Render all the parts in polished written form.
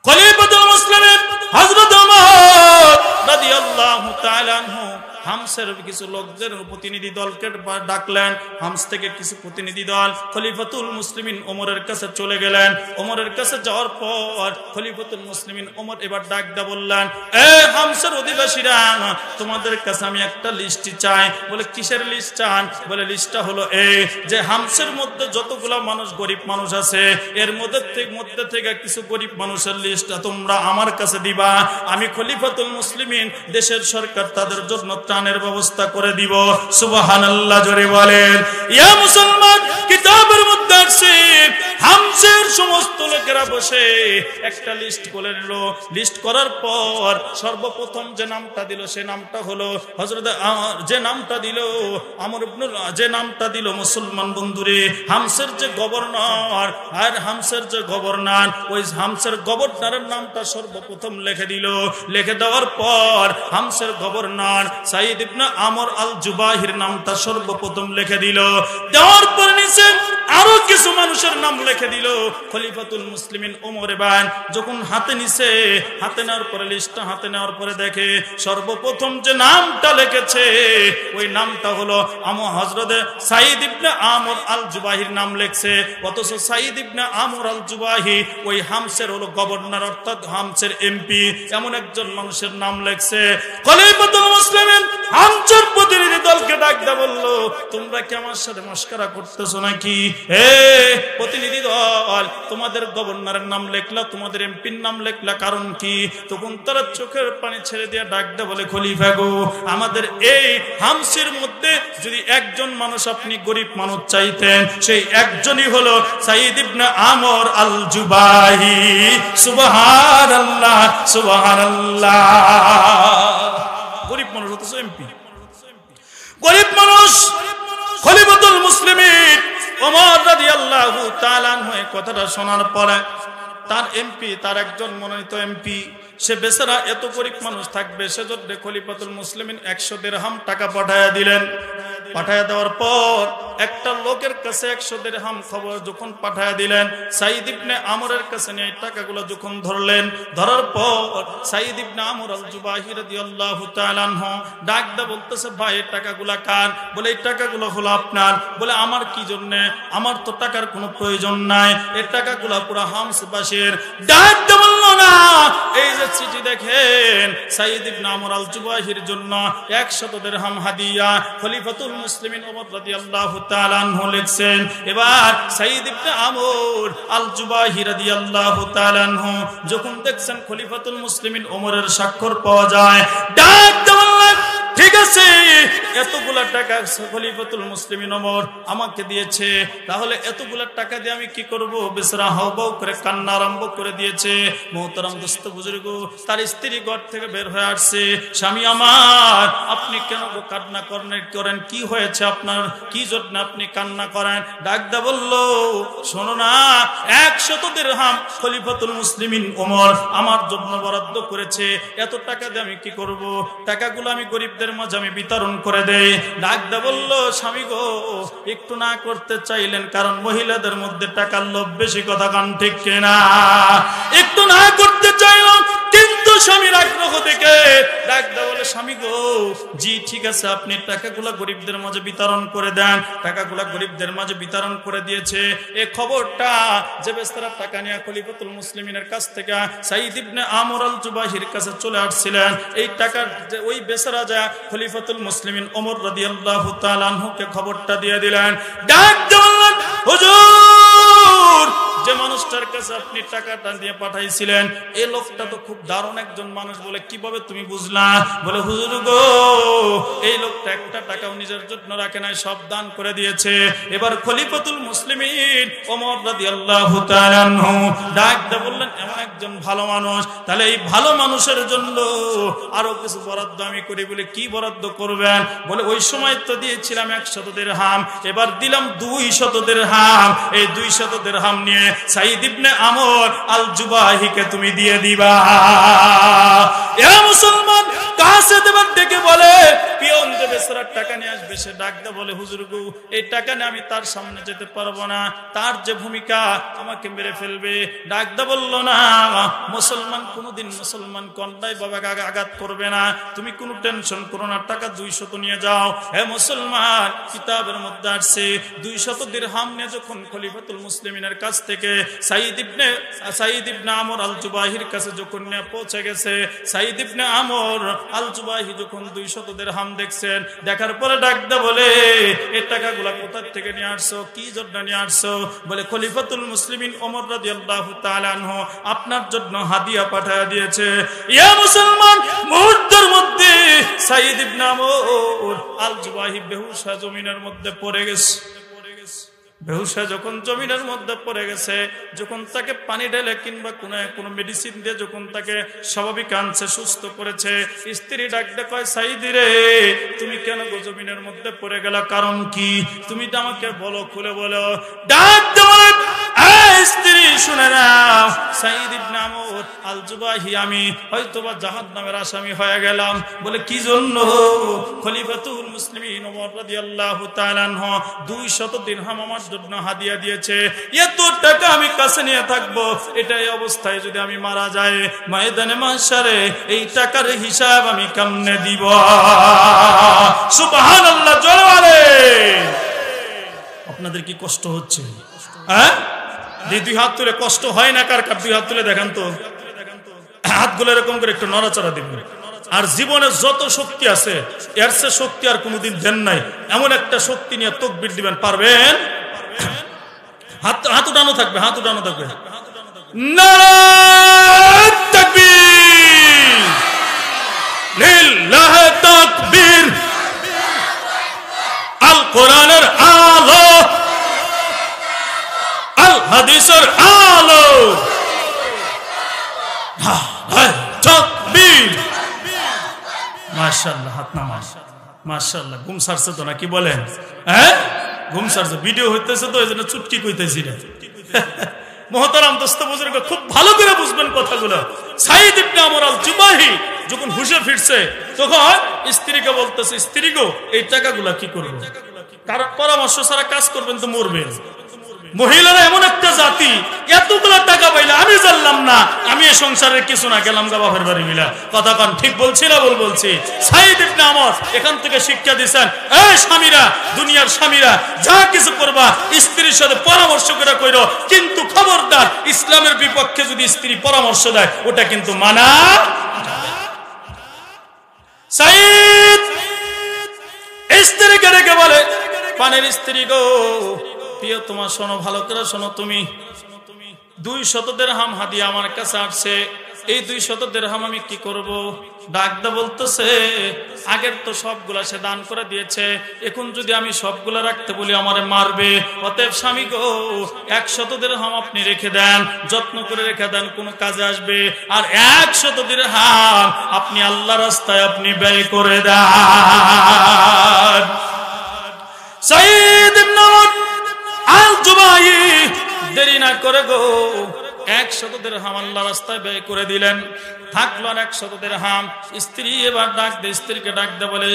খলিফাতুল মুসলিমিন হযরত ওমর রাদিয়াল্লাহু তাআলা আনহু হামসের কিছু লোকদের প্রতিনিধি দলকে ডাকলেন। হামস থেকে কিছু প্রতিনিধি দল খলিফাতুল মুসলিমিন ওমরের কাছে চলে গেলেন। ওমরের কাছে যাওয়ার পর খলিফাতুল মুসলিমিন ওমর এবার ডাক দিয়ে বললেন, এ হামসের অধিবাসীরা, তোমাদের কাছে আমি একটা লিস্ট চাই। বলে কিসের লিস্ট চান? বলে লিস্টটা হলো এই যে হামসের মধ্যে যতগুলা মানুষ গরিব মানুষ আছে এর মধ্যে থেকে কিছু গরিব মানুষের লিস্টটা তোমরা আমার কাছে দিবা। আমি খলিফাতুল মুসলিমিন দেশের সরকার তাদের জন্য ত্রাণের ব্যবস্থা করে দিব। সুবহানাল্লাহ জোরে বলেন। ইয়া মুসলমান, কিতাবের মধ্যে আছে হামসের সমস্ত লোকেরা বসে একটা লিস্ট করে নিল। লিস্ট করার পর সর্বপ্রথম যে নামটা দিল সে নামটা হলো হযরত যে নামটা দিল আমর ইবনে যে নামটা দিল মুসলমান বন্ধুরে হামসের যে গভর্নর আর হামসের যে গভর্নর ওই হামসের গভর্নরের নামটা সর্বপ্রথম লিখে দিল। লিখে দেওয়ার পর হামসের গভর্নর সাইদ ইবনে আমর আল জুবাহির নামটা সর্বপ্রথম লিখে দিল। দেওয়ার পর নিচে আরো কিছু মানুষের নাম লিখে দিল। খলিফাতুল মুসলিমিন ওমর এবার যখন হাতে নিছে, হাতে নেওয়ার পরে লিস্টটা হাতে নেওয়ার পরে দেখে সর্বপ্রথম যে নামটা লিখেছে ওই নামটা হলো হযরত সাইদ ইবনে আমর আল জুবাহির নাম লিখছে। অথচ সাইদ ইবনে আমর আল জুবাহি ওই হামসের হলো গভর্নর, অর্থাৎ হামসের এমপি, এমন একজন মানুষের নাম লিখছে। খলিফাতুল মুসলিমিন হামসের প্রতিনিধি দলকে ডাক দিয়ে বলল, তোমরা কি আমার সাথে মস্করা করতেছো নাকি? প্রতিনিধি দল, তোমাদের গভর্নরের নাম লেখলা, তোমাদের এমপির নাম লেখলা, কারণ কি? তখন তারা চোখের পানি ছেড়ে দিয়ে ডাক দিয়ে বলে, খলিফা গো, আমাদের এই হামসের মধ্যে যদি একজন মানুষ আপনি গরিব মানুষ চাইতেন, সেই একজনই হলো সাইদ ইবনে আমর আল জুবাহি। সুবহানাল্লাহ সুবহানাল্লাহ। গরিব মানুষ অথচ এমপি, গরিব মানুষ। খলিফাতুল মুসলিমিন ওমর রাদিয়াল্লাহু তাআলা আনহু কথাটা শোনার পরে তার এমপি, তার একজন মনোনীত এমপি, সে বেচারা এত গরিব মানুষ থাকবে সেজন্য খলিফাতুল মুসলিমিন 100 দিরহাম টাকা পাঠায়া দিলেন। পাঠায়া দেওয়ার পর একটা লোকের কাছে 100 দিরহাম খবর যখন পাঠায়া দিলেন, সাইদ ইবনে আমরের কাছে নিয়ে টাকাগুলো যখন ধরলেন, ধরার পর সাইদ ইবনে আমর আল জুবাহি রাদিয়াল্লাহু তাআলা আনহু ডাক দা বলতেছে, ভাই টাকাগুলো কার? বলে এই টাকাগুলো হলো আপনার। বলে আমার কি জন্য? আমার তো টাকার কোনো প্রয়োজন নাই, এই টাকাগুলো পুরো হামসবাসীর। ডাক দা বলল, না, এই যে চিঠি দেখেন সাইদ ইবনে আমর আল জুবাহির জন্য 100 দিরহাম হাদিয়া খলিফাতুল মুসলিমিন ওমর রাদিয়াল্লাহু তাআলা আনহু লিখছেন। এবার সাইদ ইবনে আমর আল জুবাহি রাদিয়াল্লাহু তাআলা আনহু যখন দেখছেন খলিফাতুল মুসলিমিন ওমরের স্বাক্ষর পাওয়া যায়, ডাক দেওয়ালেন, ঠিক আছে, এতগুলা টাকা খলিফাতুল মুসলিমিন ওমর আমাকে দিয়েছে, তাহলে এতগুলা টাকা দিয়ে আমি কি করব? বেচারা হাওবাও করে কান্না আরম্ভ করে দিয়েছে। মোহতারাম দোস্ত বুজুর্গ, তার স্ত্রী ঘর থেকে বের হয়ে আসছে, স্বামী আমার, আপনি কেন কান্না করেন? কি হয়েছে আপনার? কি জন্য আপনি কান্না করেন? ডাক দা বলল, শোনো না, 100 দিরহাম খলিফাতুল মুসলিমিন ওমর আমার জন্য বরাদ্দ করেছে, এত টাকা দিয়ে আমি কি করব? টাকাগুলো আমি গরিবদের মাঝে আমি বিতরণ করে দেই। ডাক দা বলল, স্বামী গো, একটু না করতে চাইলেন, কারণ মহিলাদের মধ্যে টাকার লোভ বেশি, কথা কান ঠিক কিনা? একটু না করতে চাইলাম, কিন্তু স্বামীর আগ্রহ থেকে ডাক দা বলে, স্বামী গো, জি ঠিক আছে, আপনি টাকাগুলো গরিবদের মাঝে বিতরণ করে দেন। টাকাগুলো গরিবদের মাঝে বিতরণ করে দিয়েছে। এই খবরটা যে বেচারা টাকা নিয়ে খলিফাতুল মুসলিমিনের কাছ থেকে সাইদ ইবনে আমর আল জুবাহির কাছে চলে আসছিলেন, এই টাকার যে ওই বেচারা যা খলিফাতুল মুসলিমিন ওমর রাদিয়াল্লাহু তাআলা আনহুকে খবরটা দিয়ে দিলেন। ডাক দিলেন, হুজুর, যে মানুষটার কাছে আপনি টাকাটা দিয়ে পাঠাইছিলেন এই লোকটা তো খুব দারুণ একজন মানুষ। বলে কিভাবে তুমি বুঝলা? বলে হুজুর গো, এই লোকটা একটা টাকাও নিজের জন্য রাখে নাই, সব দান করে দিয়েছে। এবার খলিফাতুল মুসলিমিন ওমর রাদিয়াল্লাহু তাআলা আনহু ডাক দিয়ে বললেন, এমন একজন ভালো মানুষ, তাহলে এই ভালো মানুষের জন্য আরো কিছু বরাদ্দ আমি করি। বলে কি বরাদ্দ করবেন? বলে ওই সময় তো দিয়েছিলাম 100 দিরহাম, এবার দিলাম 200 দিরহাম। এই 200 দিরহাম নিয়ে সাইদ ইবনে আমর আল জুবাহিকে তুমি দিয়ে দিবা। এ মুসলমান, কাছে দেবার ডেকে বলে পিয়ন যে বেচারার টাকা নিয়ে আসবে সে ডাক দে বলে হুজুর গো এই টাকা নিয়ে আমি তার সামনে যেতে পারবো না, তার যে ভূমিকা আমাকে মেরে ফেলবে। ডাক দে বলল না, মুসলমান কোনোদিন মুসলমান কন্যায় বাবাকে আঘাত করবে না, তুমি কোনো টেনশন করো না, টাকা 200 নিয়ে যাও। হে মুসলমান, কিতাবের মধ্যে আসছে 200 দিরহাম নিয়ে যখন খলিফাতুল মুসলিমিনের কাছ থেকে সাইদ ইবনে আমর আল জুবাহির কাছে যখন নিয়ে পৌঁছে গেছে, সাইদ ইবনে আমর আল জুবাহি যখন 200 দিরহাম দেখছেন, দেখার পরে ডাক দে বলে এই টাকাগুলা কোথা থেকে নিয়ে আসছো, কি জন্য নিয়ে আসছো? বলে খলিফাতুল মুসলিমিন ওমর রাদিয়াল্লাহু তাআলা আনহু আপনার জন্য হাদিয়া পাঠিয়ে দিয়েছে। ইয়া মুসলমান, মুহূর্তের মধ্যে সাইদ ইবনে আমর আল জুবাহি বেহুশ হয়ে জমিনের মধ্যে পড়ে গেছে। বেহুশ হয়ে যখন জমিনের মধ্যে পড়ে গেছে, যখন তাকে পানি ঢেলে কিংবা কোনো মেডিসিন দিয়ে যখন তাকে স্বাভাবিক আনছে, সুস্থ করেছে, স্ত্রী ডাকতে কয় সাইদি রে তুমি কেন গো জমিনের মধ্যে পড়ে গেলা, কারণ কি তুমি তো আমাকে বলো, খুলে বলো। ডাকতে বলে স্ত্রী শুনে নাও, সাইদ ইবনে আমর আল জুবাহি আমি হয়তোবা জাহান্নামের আসামি হয়ে গেলাম। বলে কি জন্য? খলিফাতুল মুসলিমিন ওমর রাদিয়াল্লাহু তাআলা আনহু 200 দিরহাম আমার জন্য হাদিয়া দিয়েছে, এত টাকা আমি কাছে নিয়ে থাকবো, এটাই অবস্থায় যদি আমি মারা যাই ময়দানে মাহশারে এই টাকার হিসাব আমি কেমনে দিব? সুবহানাল্লাহ, জোরে বলে। আপনাদের কি কষ্ট হচ্ছে? হ্যাঁ, দুই হাত তুলে কষ্ট হয় না কার? দুই হাত তুলে দেখান তো, হাতগুলো এরকম করে একটু নড়াচড়া দিবেন। আর জীবনে যত শক্তি আছে এর চেয়ে শক্তি আর কোনোদিন দেন নাই, এমন একটা শক্তি নিয়ে তাকবীর দিবেন, পারবেন? হাত উঠানো থাকবে, হাত উঠানো থাকবে। নারায়ে তাকবীর, লিল্লাহি তাকবীর। আল কোরআনের আলো, আল হাদিসের আলো, তাকবীর। মাশাআল্লাহ, হাত নামান। মাশাআল্লাহ, ঘুম সারছে তো নাকি বলেন? হ্যাঁ, ঘুম সারছে, ভিডিও হইতেছে তো এইজন্য চুটকি কইতেছি না। মুহতারাম দোস্ত বুজুর্গ, খুব ভালো করে বুঝবেন কথাগুলো। সাইদ ইবনে আমর আল জুবাহি যখন হুশে ফিরছে তখন স্ত্রীকে বলতেছে, স্ত্রী গো এই টাকাগুলা কি করব? কারণ পরামর্শ ছাড়া কাজ করবেন তো মরবেন। মহিলারা এমন একটা জাতি, এতগুলা টাকা পাইলে আমি জানলাম না, আমি এই সংসারের কিছু না, গেলাম গা বাপের বাড়ি মিলা। কথা কান ঠিক বলছি না ভুল বলছি? সাইদ ইবনে আমর এখান থেকে শিক্ষা দিচ্ছেন, এই স্বামীরা, দুনিয়ার স্বামীরা যা কিছু করবা স্ত্রীর সাথে পরামর্শ করে কইরো, কিন্তু খবরদার ইসলামের বিপক্ষে যদি স্ত্রী পরামর্শ দেয় ওটা কিন্তু মানা। সাইদ স্ত্রীকে রেখে বলে, পানের স্ত্রী গো, প্রিয় তোমার শোনো, ভালো করে শোনো, তুমি 200 দিরহাম হাদিয়া আমার কাছে আসছে, এই 200 দিরহাম আমি কি করব? ডাকদা বলতেছে, আগের তো সবগুলা সে দান করে দিয়েছে, এখন যদি আমি সবগুলা রাখতে বলি আমারে মারবে। অতএব স্বামী গো 100 দিরহাম আপনি রেখে দেন, যত্ন করে রেখে দেন, কোনো কাজে আসবে। আর 100 দিরহাম আপনি আল্লাহর রাস্তায় আপনি ব্যয় করে দেন। সাইদ ইবনে আমর আল জুবাহি দেরি না করে গো 100 দিরহাম আল্লাহর রাস্তায় ব্যয় করে দিলেন। থাকলো 100 দিরহাম। স্ত্রী এবার ডাক দে, স্ত্রীকে ডাক দে, বলে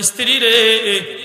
স্ত্রী রে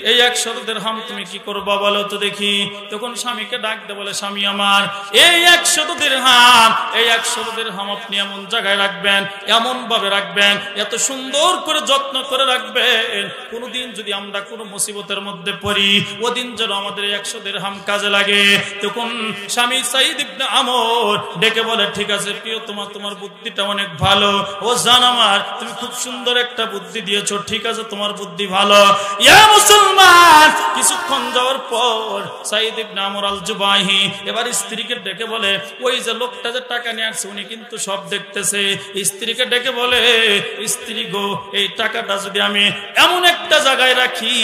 এই 100 দিরহাম তুমি কি করবা বলো তো দেখি। তখন স্বামীকে ডাক দে, বলে স্বামী আমার, এই 100 দিরহাম, এই 100 দিরহাম আপনি এমন জায়গায় রাখবেন, এমন ভাবে রাখবেন, এত সুন্দর করে যত্ন করে রাখবেন, কোনদিন যদি আমরা কোনো মুসিবতের মধ্যে পড়ি ওদিন যেন আমাদের 100 দিরহাম কাজে লাগে। তখন স্বামী সাইদ ইবনে আমর ডেকে বলে, ঠিক আছে প্রিয়, তোমার বুদ্ধিটা অনেক ভালো, ও জান আমার, তুমি খুব সুন্দর একটা বুদ্ধি দিয়েছো, ঠিক আছে তোমার বুদ্ধি ভালো। ইয়া মুসলমান, কিছুক্ষণ যাওয়ার পর সাইদ ইবনে আমর আল জুবাহি এবার স্ত্রীকে ডেকে বলে, ওই যে লোকটা যে টাকা নিয়ে আসছে উনি কিন্তু সব দেখতেছে। স্ত্রীকে ডেকে বলে, স্ত্রী গো এই টাকাটা যদি আমি এমন একটা জায়গায় রাখি,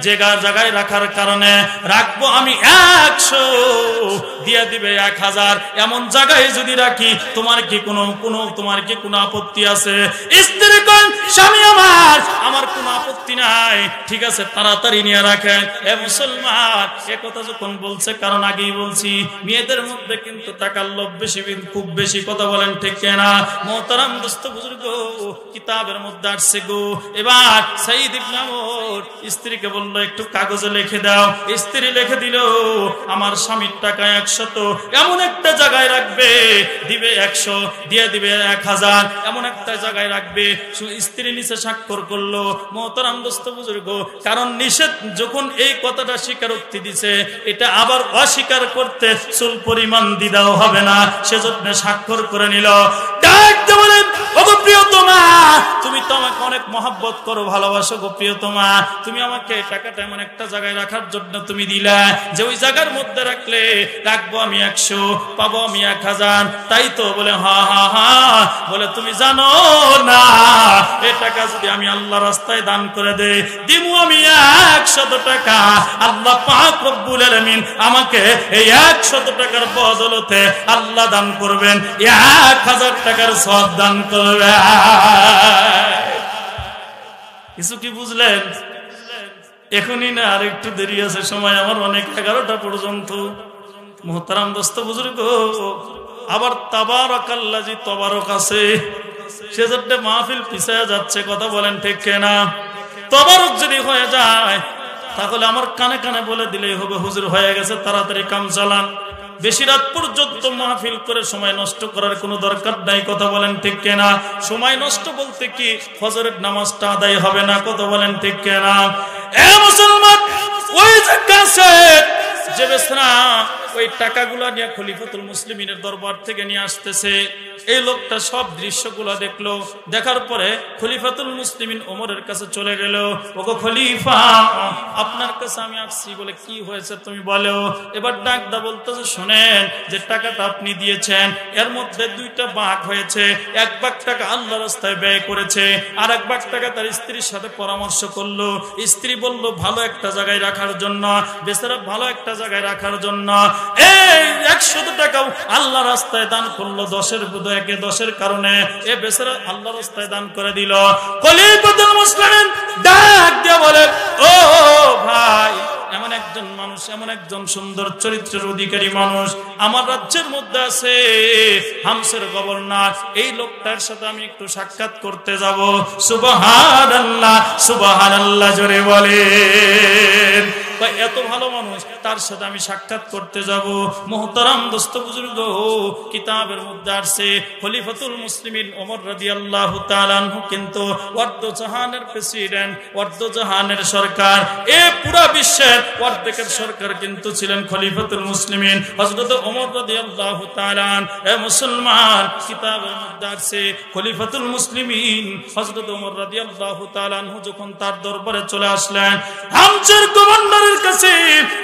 যে জায়গায় রাখার কারণে রাখবো আমি 100 দিয়ে দিবে 1000, এমন জায়গায় যদি রাখি তোমার কি কোনো আপত্তি আছে? স্ত্রী কন, স্বামী আমার কোনো আপত্তি নাই, ঠিক আছে তাড়াতাড়ি নিয়ে রাখেন। এ মুসলমান, এ কথা যখন বলছে, কারণ আগেই বলছি মেয়েদের মধ্যে কিন্তু টাকার লোভ বেশি, খুব বেশি, কথা বলেন ঠিক কিনা? মোহতারাম দোস্ত বুজুর্গ, কিতাবের মধ্যে আসছে গো। এবার সাইদ ইবনে আমর স্ত্রীকে বলল একটু কাগজে লিখে দাও। স্ত্রী লিখে দিল, আমার স্বামীর টাকা 100, এমন একটা জায়গায় রাখবে, দিবে 100, দিয়ে দিবে 1000, এমন একটা জায়গায় রাখবে। স্ত্রী নিচে স্বাক্ষর করলো। মোহতারাম দোস্ত বুজুর্গ, কারণ নিষেধ যখন এই কথাটা স্বীকারোক্তি দিছে, এটা আবার অস্বীকার করতে চুল পরিমাণ দিদাও হবে না, সেজন্য স্বাক্ষর করে নিল। ডাকতে বলেন, ওগো প্রিয়তমা, তুমি তো আমাকে অনেক মহব্বত করো, ভালোবাসো গো প্রিয়তমা, তুমি আমাকে টাকাটা এমন একটা জায়গায় রাখার জন্য তুমি দিলা, যে ওই জায়গার মধ্যে রাখলে রাখবো আমি 100, পাবো আমি 1000, তাই তো? বলে হা হা হা। বলে তুমি জানো না, এই টাকা যদি আমি আল্লাহ রাস্তায় দান করে দেই, দিমু আমি 100 টাকা, আল্লাহ পাক রব্বুল আলামিন আমাকে এই 100 টাকার বদলতে আল্লাহ দান করবেন 1000 টাকার সওয়াব দান করবে। কিছু কি বুঝলেন? এখনই না, আর একটু দেরি আছে, সময় আমার অনেক, 11টা পর্যন্ত। মুহতারাম দোস্ত বুজুর্গ, আবার তাবারাকাল্লাজি তবারক আছে, সেজন্য মাহফিল পিছায়া যাচ্ছে, কথা বলেন ঠিক কিনা? তবারক যদি হয়ে যায় তাহলে আমার কানে কানে বলে দিলেই হবে, হুজুর হয়ে গেছে, তাড়াতাড়ি কাম চালান। বেশি রাত পর্যন্ত মাহফিল করে সময় নষ্ট করার কোনো দরকার নাই, কথা বলেন ঠিক কিনা? সময় নষ্ট বলতে কি, ফজরের নামাজটা আদায় হবে না, কথা বলেন ঠিক কিনা? এ মুসলমান, ওই যে কাছে যে বেসরা ওই টাকাগুলো নিয়ে খলিফাতুল মুসলিমিনের দরবার থেকে নিয়ে আসতেছে, এই লোকটা সব দৃশ্যগুলো দেখলো। দেখার পরে খলিফাতুল মুসলিমিন ওমরের কাছে চলে গেল। ওগো খলিফা, আপনার কাছে আমি আসছি। বলে কি হয়েছে তুমি বলো। এবার ডাকদা বলতেছে, শোনেন, যে টাকাটা আপনি দিয়েছেন এর মধ্যে 2টা ভাগ হয়েছে। 1 ভাগ টাকা আল্লাহ রাস্তায় ব্যয় করেছে, আর 1 ভাগ টাকা তার স্ত্রীর সাথে পরামর্শ করলো। স্ত্রী বলল ভালো একটা জায়গায় রাখার জন্য, বেচারা ভালো একটা জায়গায় রাখার জন্য এই 100 টাকাও আল্লাহ রাস্তায় দান করলো। 10-এর কারণে এ বেচারা আল্লাহ রাস্তায় দান করে দিল। খলিফাতুল মুসলিমিন ডাক দিয়ে বলে, ও ভাই, এমন একজন মানুষ, এমন একজন সুন্দর চরিত্রের অধিকারী মানুষ আমার রাজ্যের মধ্যে আছে, হামসের গভর্নর। এই লোকটার সাথে আমি একটু সাক্ষাৎ করতে যাব। সুবহানাল্লাহ, সুবহানাল্লাহ জোরে বলেন। এত ভালো মানুষ, তার সাথে আমি সাক্ষাৎ করতে যাব। মুহতারাম দোস্ত বুজুর্গ, কিতাবের মধ্যে আসছে খলিফাতুল মুসলিমিন ওমর রাদিয়াল্লাহু তাআলা আনহু কিন্তু ওয়ার্দজাহানের প্রেসিডেন্ট, ওয়ার্দজাহানের সরকার, এই পুরো বিশ্বের অর্ধেকের সরকার কিন্তু ছিলেন খলিফাতুল মুসলিমিন হযরত ওমর রাদিয়াল্লাহু তাআলা। এ মুসলমান, কিতাবের মধ্যে আসছে খলিফাতুল মুসলিমিন হযরত ওমর রাদিয়াল্লাহু তাআলা আনহু যখন তার দরবারে চলে আসলেন, হামসের গভর্নর কাছে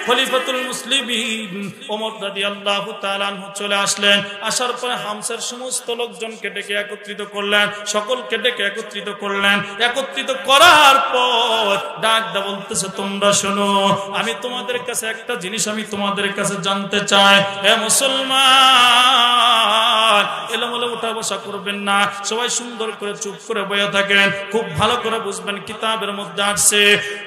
খলিফাতুল মুসলিমিন ওমর রাদিয়াল্লাহু তাআলা আনহু চলে আসলেন। আসার পরে হামসের সমস্ত লোকজনকে ডেকে একত্রিত করলেন, সকলকে ডেকে একত্রিত করলেন। একত্রিত করার পর ডাক দা বলতেছে, তোমরা শোনো, আমি তোমাদের কাছে একটা জিনিস আমি তোমাদের কাছে জানতে চাই। হে মুসলমান, এলোমেলো উঠা বসা করবেন না, সবাই সুন্দর করে চুপ করে বসে থাকেন। খুব ভালো করে বুঝবেন, কিতাবের মধ্যে আসছে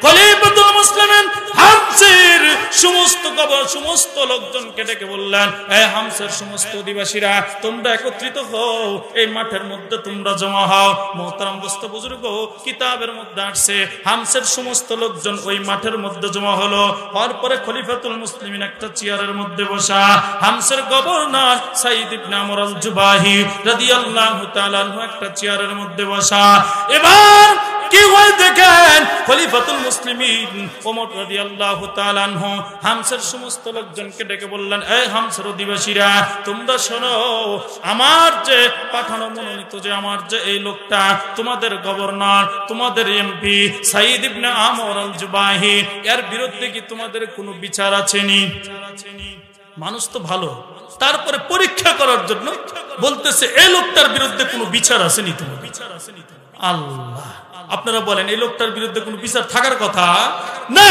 খলিফাতুল মুসলিমিন হামসের সমস্ত লোকজনকে ডেকে বললেন, হে হামসের সমস্ত অধিবাসীরা, তোমরা একত্রিত হও, এই মাঠের মধ্যে তোমরা জমা হও। মুহতারাম দোস্ত বুজুর্গ, কিতাবের মধ্যে আসছে হামসের সমস্ত লোকজন ওই মাঠের মধ্যে জমা হলো। হওয়ার পরে খলিফাতুল মুসলিমিন একটা চেয়ারের মধ্যে বসা, হামসের গভর্নর সাইদ ইবনে আমর আল জুবাহি রাদিয়াল্লাহু তাআলা আনহু একটা চেয়ারের মধ্যে বসা। এবার কি হয় দেখেন, খলিফাতুল মুসলিমিন ওমর রাদিয়াল্লাহু তাআলা আনহু হামসের সমস্ত লোকজনকে ডেকে বললেন, এই হামসের অধিবাসীরা, তোমরা শোনো, আমার যে পাঠানো মনোনীত, যে আমার যে এই লোকটা, তোমাদের গভর্নর, তোমাদের এমপি সাইদ ইবনে আমর আল জুবাহি, এর বিরুদ্ধে কি তোমাদের কোনো বিচার আছেনি? মানুষ তো ভালো, তারপরে পরীক্ষা করার জন্য বলতেছে, এই লোকটার বিরুদ্ধে কোনো বিচার আসেনি তোমার? আল্লাহ, আপনারা বলেন, এই লোকটার বিরুদ্ধে কোনো বিচার থাকার কথা না,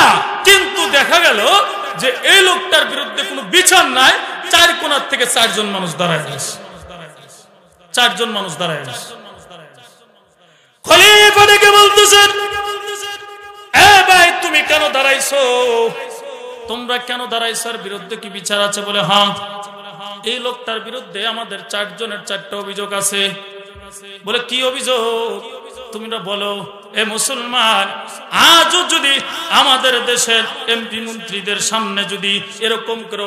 কিন্তু দেখা গেল যে এই লোকটার বিরুদ্ধে কোনো বিচার নাই। 4 কোণার থেকে 4 জন মানুষ দাঁড়ায় আছে, 4 জন মানুষ দাঁড়ায় আছে। খলিফা ডেকে বলতেছেন, এ ভাই তুমি কেন দাঁড়াইছো? তোমরা কেন দাঁড়াইছো? বিরুদ্ধে কি বিচার আছে? বলে হ্যাঁ, এই লোকটার বিরুদ্ধে আমাদের 4 জনের 4টা অভিযোগ আছে। বলে কি অভিযোগ? তোমরা বলো। এ মুসলমান, আজও যদি আমাদের দেশের এমপি মন্ত্রীদের সামনে যদি এরকম করে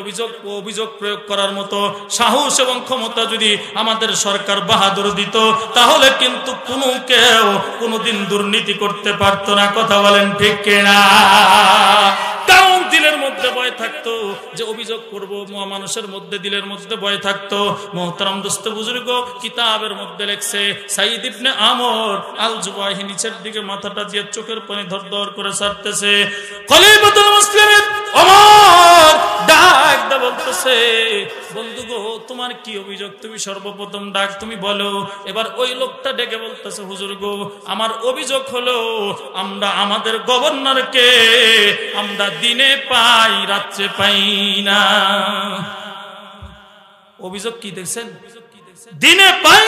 অভিযোগ প্রয়োগ করার মতো সাহস এবং ক্ষমতা যদি আমাদের সরকার বাহাদুর দিত, তাহলে কিন্তু কোনো কেউ কোনোদিন দুর্নীতি করতে পারতো না। কথা বলেন ঠিক কিনা? কারণ দিলের মধ্যে ভয় থাকতো যে অভিযোগ করব, মানুষের মধ্যে দিলের মধ্যে ভয় থাকতো। মোহতারাম দোস্ত বুজুর্গ, কিতাবের মধ্যে লেখছে সাইদ ইবনে আমর আল জুবাহি নিচের দিকে মাথাটা দিয়ে চোখের পানি ধর করে ছাড়তেছে। খলিফাতুল মুসলিমিন ওমর ডাক দা বলতেছে, বন্ধু গো, তোমার কি অভিযোগ? তুমি সর্বপ্রথম ডাক, তুমি বলো। এবার ওই লোকটা ডেকে বলতেছে, হুজুর গো, আমার অভিযোগ হলো আমরা আমাদের গভর্নরকে আমরা দিনে পাই, রাত্রে পাই না। অভিযোগ কি দেখছেন? দিনে পাই,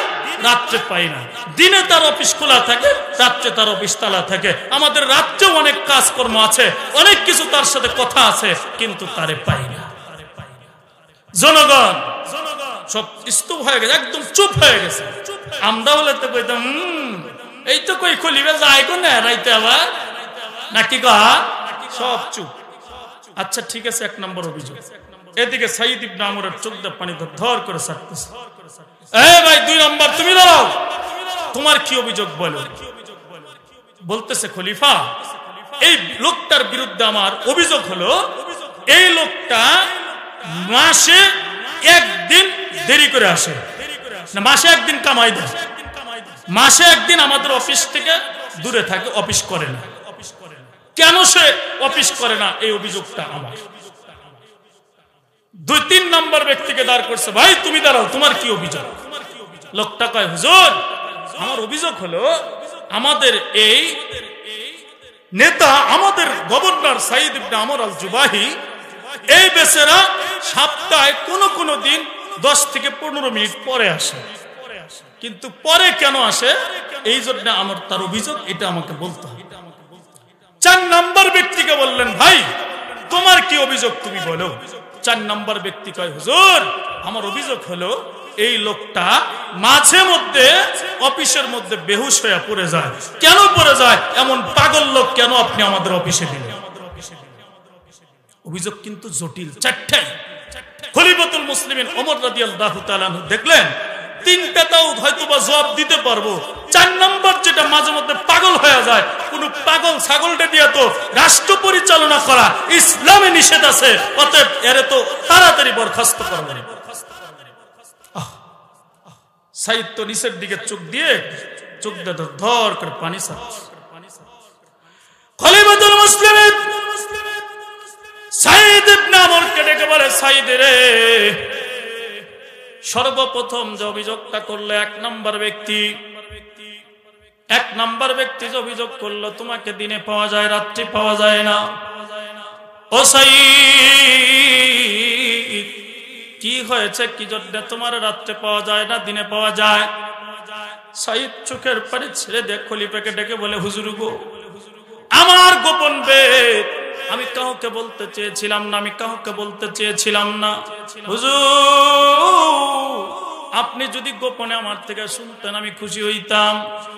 রাত্রে পাই না। দিনে তার অফিস খোলা থাকে, রাত্রে তার অফিস তালা থাকে। আমাদের রাত্রেও অনেক কাজকর্ম আছে, অনেক কিছু তার সাথে কথা আছে, কিন্তু তারে পাই না। জনগণ সব স্তূপ হয়ে গেছে, একদম চুপ হয়ে গেছে। আমরা হলে তো কইতাম এই তো কই খলিফা যায় কোন রাইতে আবার নাকি গা, সব চুপ। আচ্ছা ঠিক আছে, 1 নম্বর অভিযোগ। এদিকে সাইদ ইবনে আমরের চোখ দিয়ে পানি ধর করে ছাড়তেছে। এ ভাই 2 নম্বর, তুমি দাঁড়াও, তোমার কি অভিযোগ বলো? বলতেছে, খলিফা, এই লোকটার বিরুদ্ধে আমার অভিযোগ হলো এই লোকটা মাসে 1 দিন দেরি করে আসে, না মাসে 1 দিন কামাই দেয়, মাসে 1 দিন আমাদের অফিস থেকে দূরে থাকে, অফিস করে না। কেন সে অফিস করে না? এই অভিযোগটা আমার। 2-3 নম্বর ব্যক্তিকে দাঁড় করছে, ভাই তুমি দাঁড়াও, তোমার কি অভিযোগ? লোকটা কয়, হুজুর, আমার অভিযোগ হলো আমাদের এই নেতা, আমাদের গভর্নর সাইদ ইবনে আমর আল জুবাহি, এই বেচারা সপ্তাহে কোন দিন 10 থেকে 15 মিনিট পরে আসে। কিন্তু পরে কেন আসে, এই জন্য আমার তার অভিযোগ, এটা আমাকে বলতে হবে। 4 নম্বর ব্যক্তিকে বললেন, ভাই তোমার কি অভিযোগ, তুমি বলো। 4 নম্বর ব্যক্তি কয়, হুজুর, আমার অভিযোগ হলো এই লোকটা মাঝে মধ্যে অফিসের মধ্যে বেহুশ হয়ে পড়ে যায়। কেন পড়ে যায়? এমন পাগল লোক কেন আপনি আমাদের অফিসে দিলেন? অভিযোগ কিন্তু জটিল, 4টাই। খলিফাতুল মুসলিমিন ওমর রাদিয়াল্লাহু তাআলা দেখলেন 3টাও হয়তোবা জবাব দিতে পারবো, 4 নম্বর যেটা মাঝে মধ্যে পাগল হয়ে যায়, কোন পাগল ছাগলটা দিয়ে তো রাষ্ট্র পরিচালনা করা ইসলামে নিষেধ আছে, অতএব এর তো তাড়াতাড়ি বরখাস্ত করবেন। সাইদ তো নিচের দিকে চোখ দিয়ে ধর করে পানি ছাড়ছে। খলিফাতুল মুসলিমিন সাইদ ইবনে আমরকে ডেকে বলে, সাইদ রে, সর্বপ্রথম যে অভিযোগটা করলো 1 নম্বর ব্যক্তি যে অভিযোগ করলো তোমাকে দিনে পাওয়া যায়, রাত্রি পাওয়া যায় না। ও সাইদ, কি হয়েছে? কি জন্য তোমার রাত্রে পাওয়া যায় না, দিনে পাওয়া যায়? সাইদ চোখের পানি ছেড়ে দেখ খলিফাকে ডেকে বলে, হুজুর গো, আমার গোপন বেদ আমি কাউকে বলতে চেয়েছিলাম না, হুজুর, আপনি যদি গোপনে আমার থেকে শুনতেন আমি খুশি হইতাম।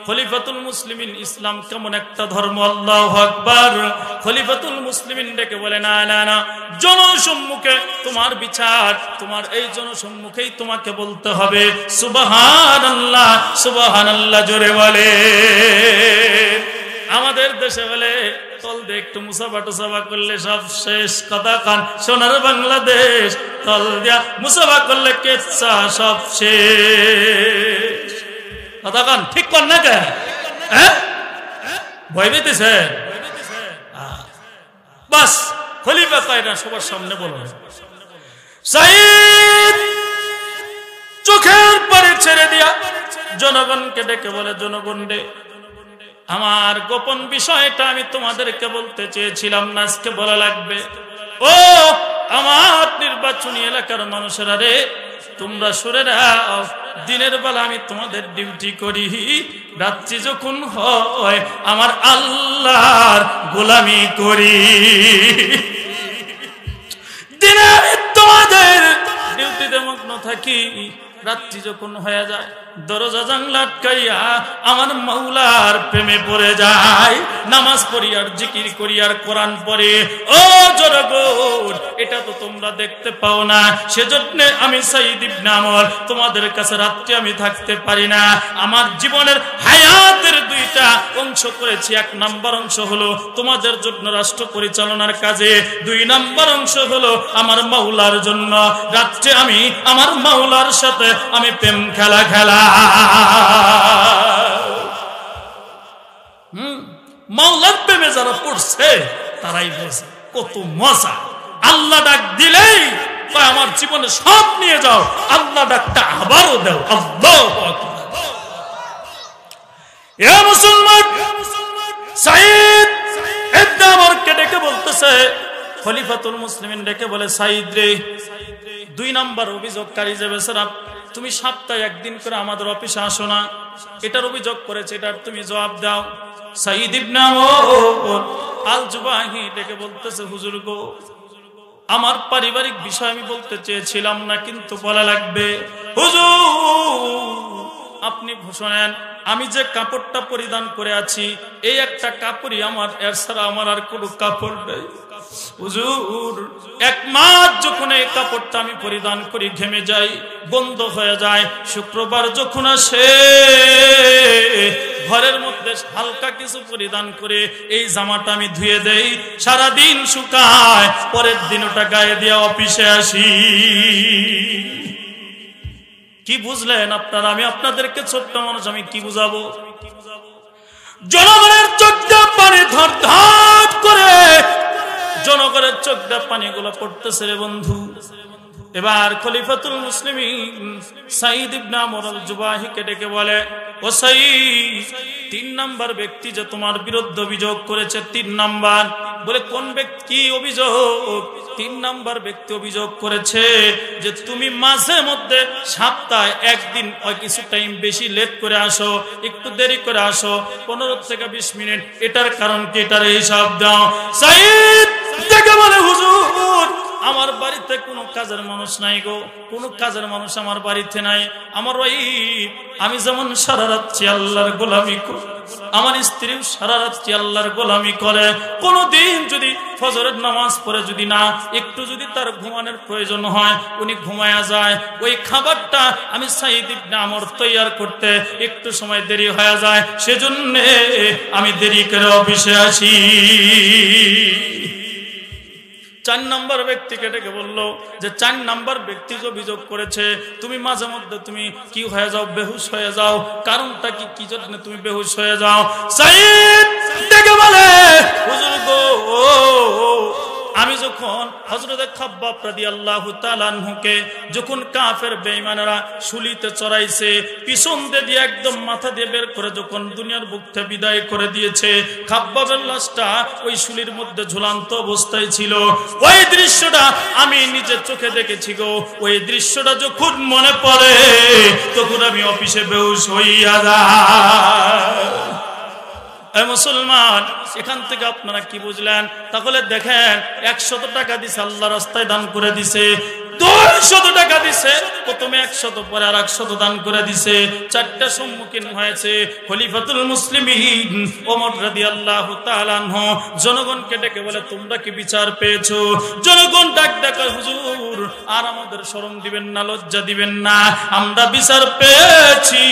খলিফাতুল মুসলিমিন, ইসলাম কেমন একটা ধর্ম, আল্লাহু আকবার। খলিফাতুল মুসলিমিন ডেকে বলে, না না না, জনসম্মুখে তোমার বিচার, তোমার এই জনসম্মুখেই তোমাকে বলতে হবে। সুবহানাল্লাহ, সুবহানাল্লাহ জোরে বলে। আমাদের দেশে বলে তল দিয়ে একটু মুসাফা টুসাফা করলে সব শেষ। কথা কান, সোনার বাংলাদেশ, তল দিয়া মুসাফা করলে কেচ্ছা সব শেষ। কথা কান ঠিক কর না কে? ভয় পেতেছে? বাস খলিফা কয় না, সবার সামনে বলো। সাইদ চোখের পানি ছেড়ে দিয়া জনগণকে ডেকে বলে, জনগণ রে, আমার গোপন বিষয়টা আমি তোমাদেরকে বলতে চেয়েছিলাম না, আজকে বলা লাগবে। ও আমার নির্বাচনী এলাকার মানুষেরা রে, তোমরা সরে যাও। দিনের বেলা আমি তোমাদের ডিউটি করি, রাত্রি যখন হয় আমার আল্লাহর গোলামি করি। দিনে আমি তোমাদের ডিউটিতে মগ্ন থাকি, রাত্রি যখন হয়ে যায় দরজা জানলা আটকাইয়া আমার মাওলার প্রেমে পড়ে যায়। নামাজ পড়ি আর জিকির করি আর কোরআন পড়ে। ও জনগণ, এটা তো তোমরা দেখতে পাও না, সেজন্য আমি সাইদ ইবনে আমর তোমাদের কাছে রাত্রি আমি থাকতে পারি না। আমার জীবনের হায়াতের দুইটা অংশ করেছি। এক নাম্বার অংশ হলো তোমাদের জন্য রাষ্ট্র পরিচালনার কাজে, 2 নাম্বার অংশ হলো আমার মাওলার জন্য। রাত্রে আমি আমার মাওলার সাথে আমি প্রেম খেলা মাওলার প্রেমে যারা পড়ছে তারাই বলছে কত মজা। আল্লাহ ডাক দিলেই আমার জীবনে সব নিয়ে যাও, আল্লাহ ডাকটা আবারও দাও। আল্লাহু আকবার। এ মুসলমান, সাইদ ইবনে আমরকে ডেকে বলতেছে, খলিফাতুল মুসলিমিন ডেকে বলে, সাইদ রে, 2 নাম্বার অভিযোগকারী যে বেচারা, তুমি সপ্তাহে একদিন করে আমাদের অফিসে আসো না, এটার অভিযোগ করেছে, এটার তুমি জবাব দাও। সাইদ ইবনে আমর আল জুবাহি ডেকে বলতেছে, হুজুর গো, আমার পারিবারিক বিষয় আমি বলতে চেয়েছিলাম না, কিন্তু বলা লাগবে। হুজুর, আপনি শোনেন, আমি যে কাপড়টা পরিধান করে আছি এই একটা কাপড়ই আমার, এর ছাড়া আমার আর কোনো কাপড় নেই। হুজুর, 1 মাস যখন এই কাপড়টা আমি পরিধান করি ঘেমে যাই, বন্ধ হয়ে যায়। শুক্রবার যখন আসে ঘরের মধ্যে হালকা কিছু পরিধান করে এই জামাটা আমি ধুয়ে দেই, সারাদিন শুকায়, পরের দিন ওটা গায়ে দিয়ে অফিসে আসি। কি বুঝলেন আপনারা? আমি আপনাদেরকে ছোট্ট মানুষ, আমি কি বুঝাবো? জনগণের চোখটা পানি ধর ধর করে, জনগণের চোখটা পানিগুলো পড়তেছে রে বন্ধু। এবার খলিফাতুল মুসলিমিন সাইদ ইবনে আমর আল জুবাহিকে ডেকে বলে, ও সাইদ, 3 নাম্বার ব্যক্তি যে তোমার বিরুদ্ধে অভিযোগ করেছে, 3 নাম্বার। বলে কোন ব্যক্তি, কি অভিযোগ? 3 নাম্বার ব্যক্তি অভিযোগ করেছে যে তুমি মাঝে মধ্যে সপ্তাহে একদিন কিছু টাইম বেশি লেট করে আসো, একটু দেরি করে আসো, 15 থেকে 20 মিনিট। এটার কারণ কি? এটার হিসাব দাও। সাইদ ডেকে বলে, হুজুর, আমার বাড়িতে কোনো কাজের মানুষ নাই গো, কোনো কাজের মানুষ আমার বাড়িতে নাই। আমার ওয়াইফ, আমি যেমন সারা রাত্রি আল্লাহর গোলামি করি, আমার স্ত্রীও সারা রাত্রি আল্লাহর গোলামি করে। কোনদিন যদি ফজরের নামাজ পড়ে যদি না একটু যদি তার ঘুমানোর প্রয়োজন হয়, উনি ঘুমায়া যায়। ওই খাবারটা আমি সাইদ ইবনে আমর তৈয়ার করতে একটু সময় দেরি হয়ে যায়, সেজন্য আমি দেরি করে অফিসে আসি। 4 নাম্বার ব্যক্তিকে ডেকে বললো যে 4 নাম্বার ব্যক্তি যে অভিযোগ করেছে তুমি মাঝে মধ্যে তুমি কি হয়ে যাও, বেহুশ হয়ে যাও, কারণটা কি, কি জন্য তুমি বেহুশ হয়ে যাও? সাইদ ডেকে বলে, হুজুর গো, আমি যখন হযরত খাব্বাব রাদিয়াল্লাহু তাআলা আনহুকে যখন কাফের বেঈমানেরা শুলিতে চড়াইছে, পিছন দিয়ে একদম মাথা দিয়ে বের করে যখন দুনিয়ার বুক থেকে বিদায় করে দিয়েছে, খাব্বাবের লাশটা ওই শুলির মধ্যে ঝুলন্ত অবস্থায় ছিল। ওই দৃশ্যটা আমি নিজের চোখে দেখেছি গো। ওই দৃশ্যটা যখন মনে পড়ে তখন আমি অফিসে বেহুশ হইয়া যাই। মুসলমান, এখান থেকে আপনারা কি বুঝলেন? তাহলে দেখেন, 100 টাকা দিছে, আল্লাহ রাস্তায় দান করে দিছে। 200 টাকা দিছে, প্রথমে 100 পরে আর 100 দান করে দিছে। 4টা সম্মুখীন হয়েছে খলিফাতুল মুসলিমিন ওমর রাদিয়াল্লাহু তাআলা আনহু। জনগণকে ডেকে বলে, তোমরা কি বিচার পেয়েছো? জনগণ ডাক ডাক, হুজুর, আর আমাদের শরম দিবেন না, লজ্জা দিবেন না, আমরা বিচার পেয়েছি,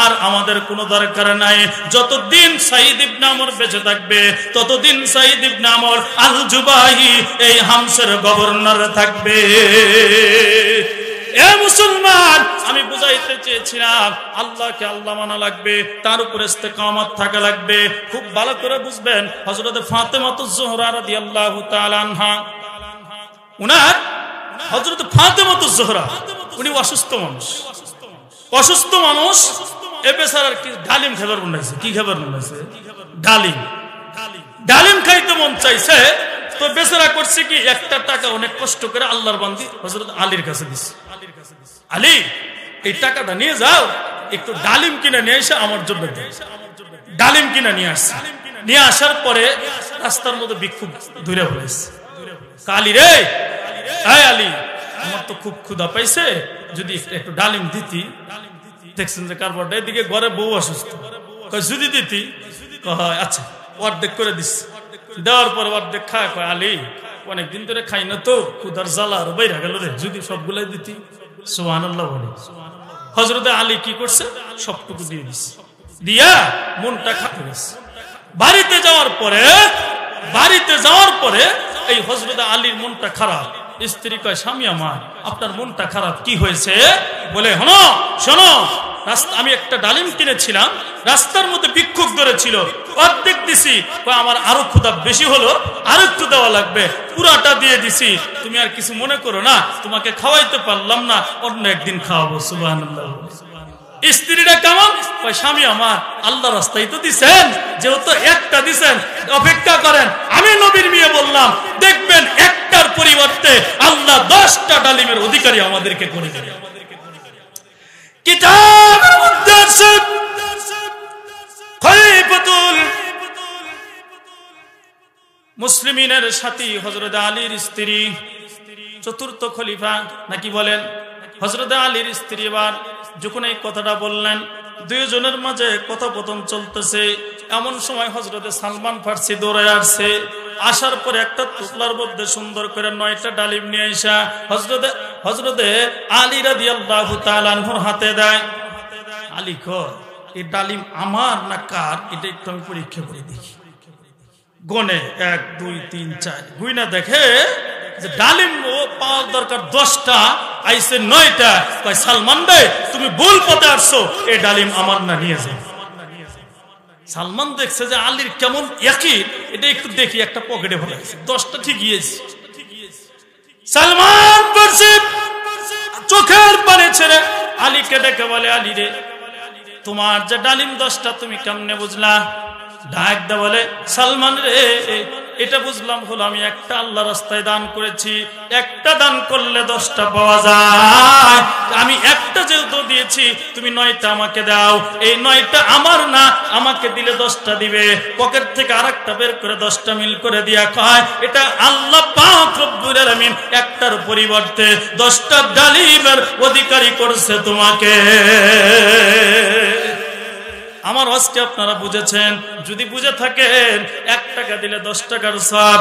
আর আমাদের কোনো দরকার নাই। যতদিন সাইদ ইবনে আমর বেঁচে থাকবে ততদিন সাইদ ইবনে আমর আল জুবাহি এই হামসের গভর্নর থাকবে। এ মুসলমান, আমি বুঝাইতে চেয়েছিলাম আল্লাহকে আল্লাহ মানা লাগবে, তার উপরে ইস্তেকামত থাকা লাগবে। খুব ভালো করে বুঝবেন, হযরত ফাতেমাতুজ জোহরা রাদিয়াল্লাহু তাআলা আনহা, উনার হযরত ফাতেমাতুজ জোহরা, উনি অসুস্থ মানুষ, অসুস্থ মানুষ। এ বেচারার কি ডালিম খাবার মনে হয়েছে? কি খাবার মনে হয়েছে? ডালিম। ডালিম খাইতে মন চাইছে। তো বেচারা করছে কি, একটা টাকা অনেক কষ্ট করে আল্লাহর বান্দি হযরত আলীর কাছে দিছে। আলী, এই টাকাটা নিয়ে যাও, একটু ডালিম কিনে নিয়ে এসে আমার জন্য দে। ডালিম কিনে নিয়ে আসছে। নিয়ে আসার পরে রাস্তার মধ্যে ভিক্ষুক ধরে বলেছে, আলী রে, এই আলী, আমার তো খুব ক্ষুধা পাইছে, যদি একটু ডালিম দিতি। দেখছেন যে কারবারটা, এদিকে ঘরে বউ অসুস্থ, যদি দিতি, আচ্ছা অর্ধেক করে দিচ্ছি। দেওয়ার পর অর্ধেক খায়, কয় আলী অনেকদিন ধরে খাই না তো, ক্ষুধার জ্বালা আরো বাইরে গেল রে, যদি সবগুলাই দিতি। সুবহানাল্লাহ বলে। হযরতে আলী কি করছে, সবটুকু দিয়ে দিচ্ছে, দিয়া মনটা খারাপ হয়েছে। বাড়িতে যাওয়ার পরে এই হযরতে আলীর মনটা খারাপ। স্ত্রী কয়, স্বামী আমার, আপনার মনটা খারাপ, কি হয়েছে? বলে, শোনো, আমি একটা ডালিম কিনেছিলাম, রাস্তার মধ্যে ভিক্ষুক ধরেছিল, অর্ধেক দিছি, আমার আরো ক্ষুধা বেশি হলো, আরো একটু দেওয়া লাগবে, পুরাটা দিয়ে দিছি, তুমি আর কিছু মনে করো না, তোমাকে খাওয়াইতে পারলাম না, অন্য একদিন খাওয়াবো। সুবহানাল্লাহ। স্ত্রীরা কেমন? স্বামী আমার, আল্লাহ রাস্তায় তো দিছেন, যেহেতু একটা দিছেন, অপেক্ষা করেন, আমি নবীর মেয়ে বললাম, দেখবেন একটার পরিবর্তে আল্লাহ 10টা ডালিমের অধিকারী আমাদেরকে করে দেবেন। কিতাবের মধ্যে আছে, খলিফাতুল মুসলিমিনের সাথী হযরত আলীর স্ত্রী, চতুর্থ খলিফা নাকি বলেন, হযরত আলীর স্ত্রী এবার যখন এই কথাটা বললেন, দুইজনের মাঝে কথোপকথন চলতেছে। এমন সময় হযরতে সালমান ফারসি দৌড়ে আসছে। আসার পরে একটা টুকলার মধ্যে সুন্দর করে 9টা ডালিম নিয়ে আসা হযরতে আলী রাদিয়াল্লাহু তাআলা আনহুর হাতে দেয়। আলী কয়, এই ডালিম আমার না কার, এটা একটু আমি পরীক্ষা করে দেখি। গনে 1 2 3 4 গুইনা দেখে যে ডালিম পাওয়ার দরকার 10টা, আইছে 9টা। কয়, সালমান ভাই, তুমি ভুল পথে আসছো, এই ডালিম আমার না, নিয়ে যাও। সালমান দেখছে যে আলীর কেমন ইয়াকিন, এটা একটু দেখি, একটা পকেটে ভরে আছে, 10টা ঠিকই আছে। সালমান ফারসি চোখের পানি ছেড়ে আলীকে ডেকে বলে, আলী রে, তোমার যে ডালিম 10টা, তুমি কেমনে বুঝলা? ডাক দে বলে, সালমান রে, এটা বুঝলাম হলো আমি একটা আল্লাহ রাস্তায় দান করেছি, একটা দান করলে 10টা পাওয়া যায়, আমি একটা যেহেতু দিয়েছি, তুমি 9টা আমাকে দাও। এই 9টা আমার না, আমাকে দিলে 10টা দিবে। পকেট থেকে আরেকটা বের করে 10টা মিল করে দিয়া কয়, এটা আল্লাহ পাক রব্বুল আলামিন একটার পরিবর্তে 10টা ডালিমের অধিকারী করছে তোমাকে। আমার আজকে আপনারা বুঝেছেন? যদি বুঝে থাকেন, 1 টাকা দিলে 10 টাকার সওয়াব।